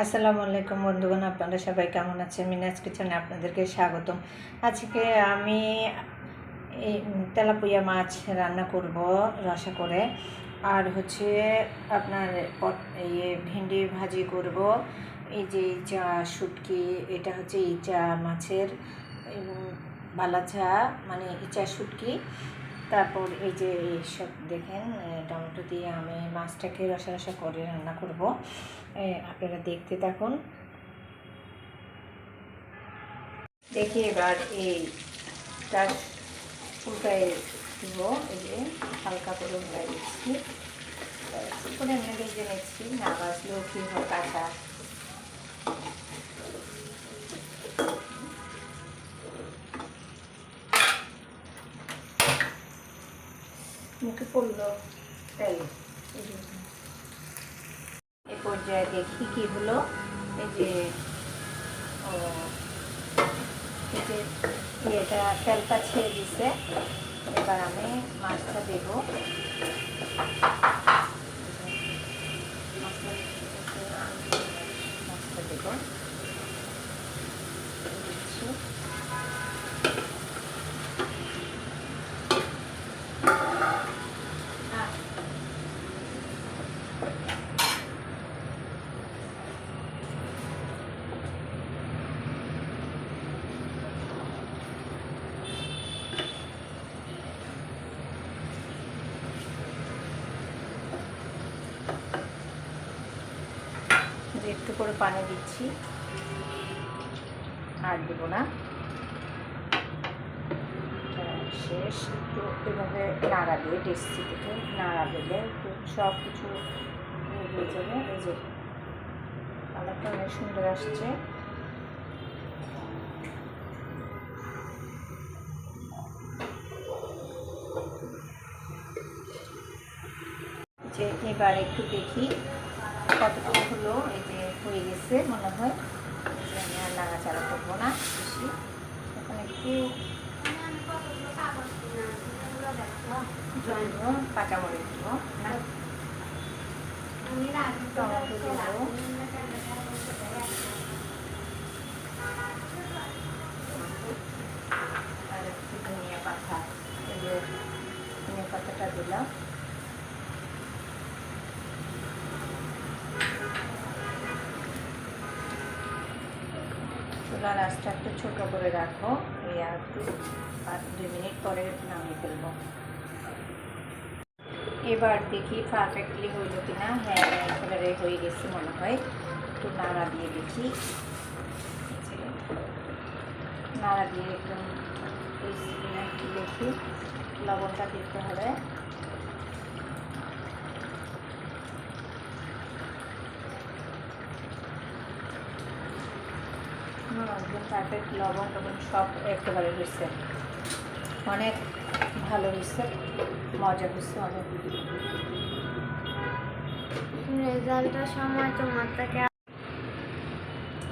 আসসালামু আলাইকুম বন্ধুগণ, আপনারা সবাই কেমন আছেন? মিনাজ কিচেনে আপনাদেরকে স্বাগতম। আজকে আমি এই তেলাপিয়া মাছ রান্না করব রসা করে, আর হচ্ছে আপনার ভেন্ডি ভাজি করব। এই যে ইচা শুটকি, এটা হচ্ছে ইচা মাছের বালাচা, মানে ইচা শুটকি। তারপর এই যে সব দেখেন, টমেটো দিয়ে আমি মাছটাকে রসা রসা করে রান্না করব। আপনারা দেখতে থাকুন। দেখি এবার তার উল্টায় দিব। এই যে হালকা করে উল্টাই দিচ্ছি, করে এমনি ভেজে নিচ্ছি, না বাজলেও কি হয়, কাঁচা। মুখে পড়লো তাই। এ পর্যায়ে দেখি কি হলো। এই যে এটা তেলটা ছেড়ে দিছে। এবার আমি মাছটা দেব। মাছটা দেব, একটু করে পানি দিচ্ছি, আর দেবো না। শেষ। একটু এভাবে নাড়া দিয়ে টেস্টি থেকে নাড়া দিলে একটু সব কিছু হয়ে যাবে। এই যে কালারটা অনেক সুন্দর আসছে। যে এবার একটু দেখি কতটুকু হলো। এই যে হয়ে গেছে মনে হয়। আমি আর নাড়াচাড়া করবো না বেশি। এখন একটু কাঁচামরিচ দেবো, টমেটো দেবো, আর একটু ধনিয়া পাতা। এই যে ধনিয়া পাতাটা দিলাম। চুলার আঁচটা একটু ছোটো করে রাখো। এই আর একটু 2 মিনিট পরে নামিয়ে ফেলবো। এবার দেখি পারফেক্টলি হইল কিনা। হ্যাঁ, একেবারে হয়ে গেছে মনে হয়। একটু নাড়া দিয়ে দেখি, নাড়া দিয়ে একদম একটু দেখি। লবণটা দিতে হবে। একদম পারফেক্ট, লবণ টবণ সব একেবারে হয়েছে। অনেক ভালো হয়েছে, মজা হয়েছে অনেক। রেজাল্টের সময় তোমারটাকে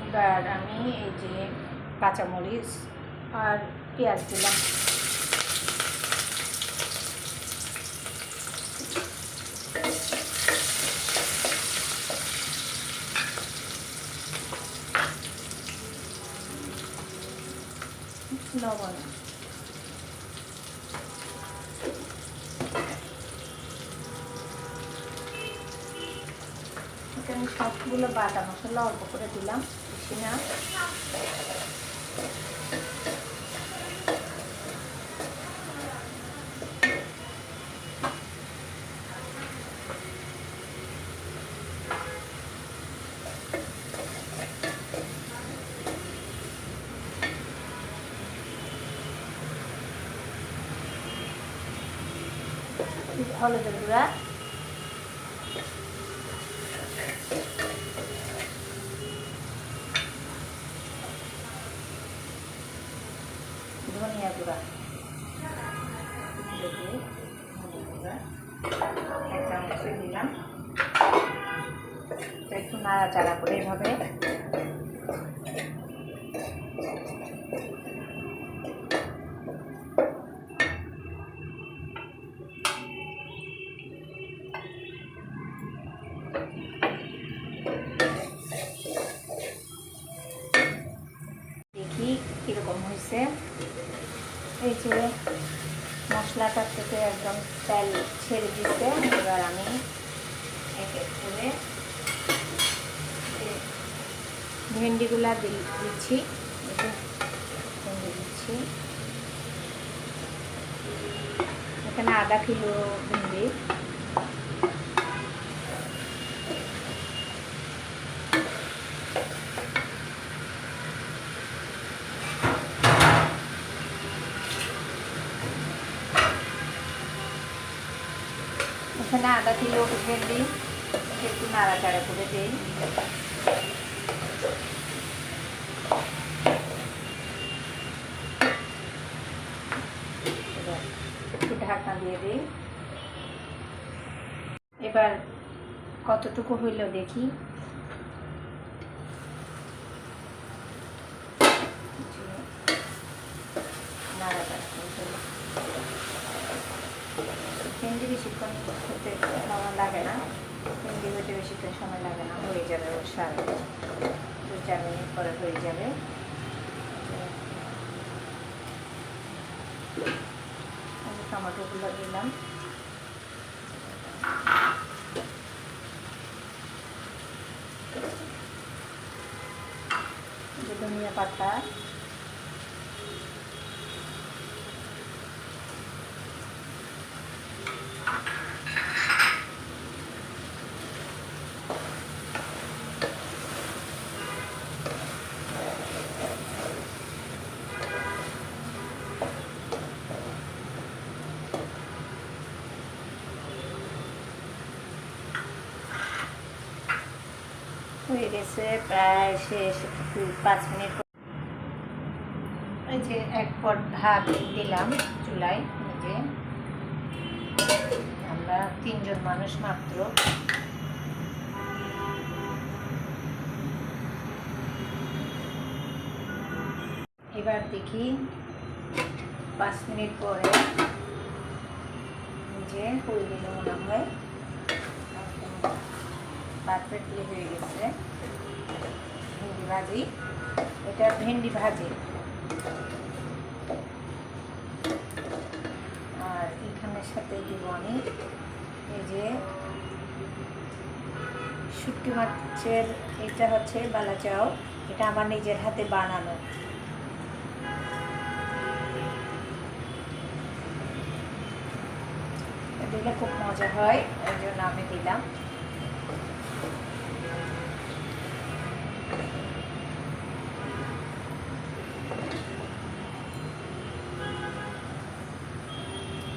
এবার আমি এই যে কাঁচামরিচ আর পেঁয়াজ দিলাম। লবণ, এখানে সবগুলো বাটা মশলা অল্প করে দিলাম, বেশি না। হলুদের গুঁড়া, ধনিয়া গুঁড়া, এক চামচ দিলাম। একটু নাড়াচাড়া করে এভাবে এই যে মশলাটার থেকে একদম তেল ছেড়ে দিতে, এবার আমি এক এক করে ভেন্ডিগুলা দিচ্ছি। ভেন্ডি দিচ্ছি, এখানে আধা কিলো ভেন্ডি। এখানে আধা কিলো ভেন্ডি একটু নাড়াচাড়া করে দিই। একটু ঢাকনা দিয়ে দিই। এবার কতটুকু হইল দেখি। নাড়াচাড়া করে ভেন্ডি বেশিক্ষণ হতে সময় লাগে না, ভেন্ডি হতে বেশিক্ষণ সময় লাগে না, হয়ে যাবে ওর সাথে 2-4 মিনিট পরে হয়ে যাবে। টমেটোগুলো দিলাম, ধনিয়া পাতা, হয়ে গেছে প্রায় শেষ। 5 মিনিট। এই যে 1 পট ভাত দিলাম চুলায়। এই যে আমরা 3 জন মানুষ মাত্র। এবার দেখি 5 মিনিট পরে যে হয়ে গেল মনে হয়, পারফেক্টলি হয়ে গেছে। ভেন্ডি ভাজি, এটা ভেন্ডি ভাজি। আর এখানের সাথে দিব আমি এই যে শুটকি মাছের, এটা হচ্ছে বালাচাও, এটা আমার নিজের হাতে বানানো। দিলে খুব মজা হয়, ওই জন্য আমি দিলাম।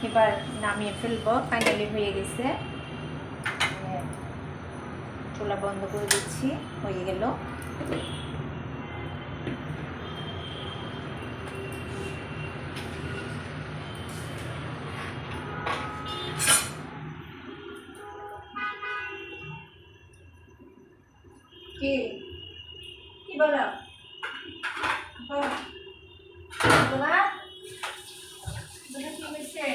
এবার নামিয়ে ফেলবো, ফাইনালি হয়ে গেছে। চুলা বন্ধ করে দিচ্ছি, হয়ে গেল। কি কি বলো বলা কি হয়েছে?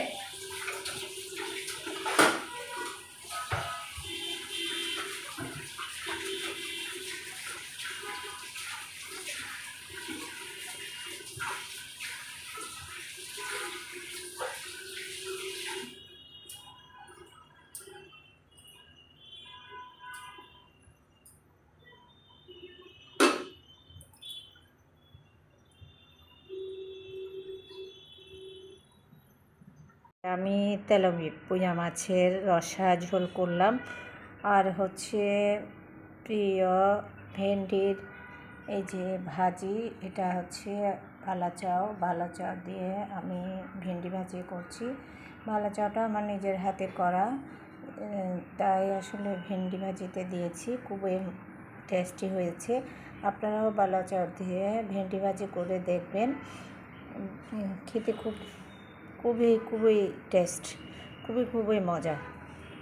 আমি তেলাপিয়া মাছের রসা ঝোল করলাম, আর হচ্ছে প্রিয় ভেন্ডির এই যে ভাজি, এটা হচ্ছে ভালা চাও দিয়ে আমি ভেন্ডি ভাজি করছি। ভালা চাওটা আমার নিজের হাতে করা, তাই আসলে ভেন্ডি ভাজিতে দিয়েছি, খুবই টেস্টি হয়েছে। আপনারাও ভালা চাও দিয়ে ভেন্ডি ভাজি করে দেখবেন, খেতে খুবই টেস্ট, খুবই মজা।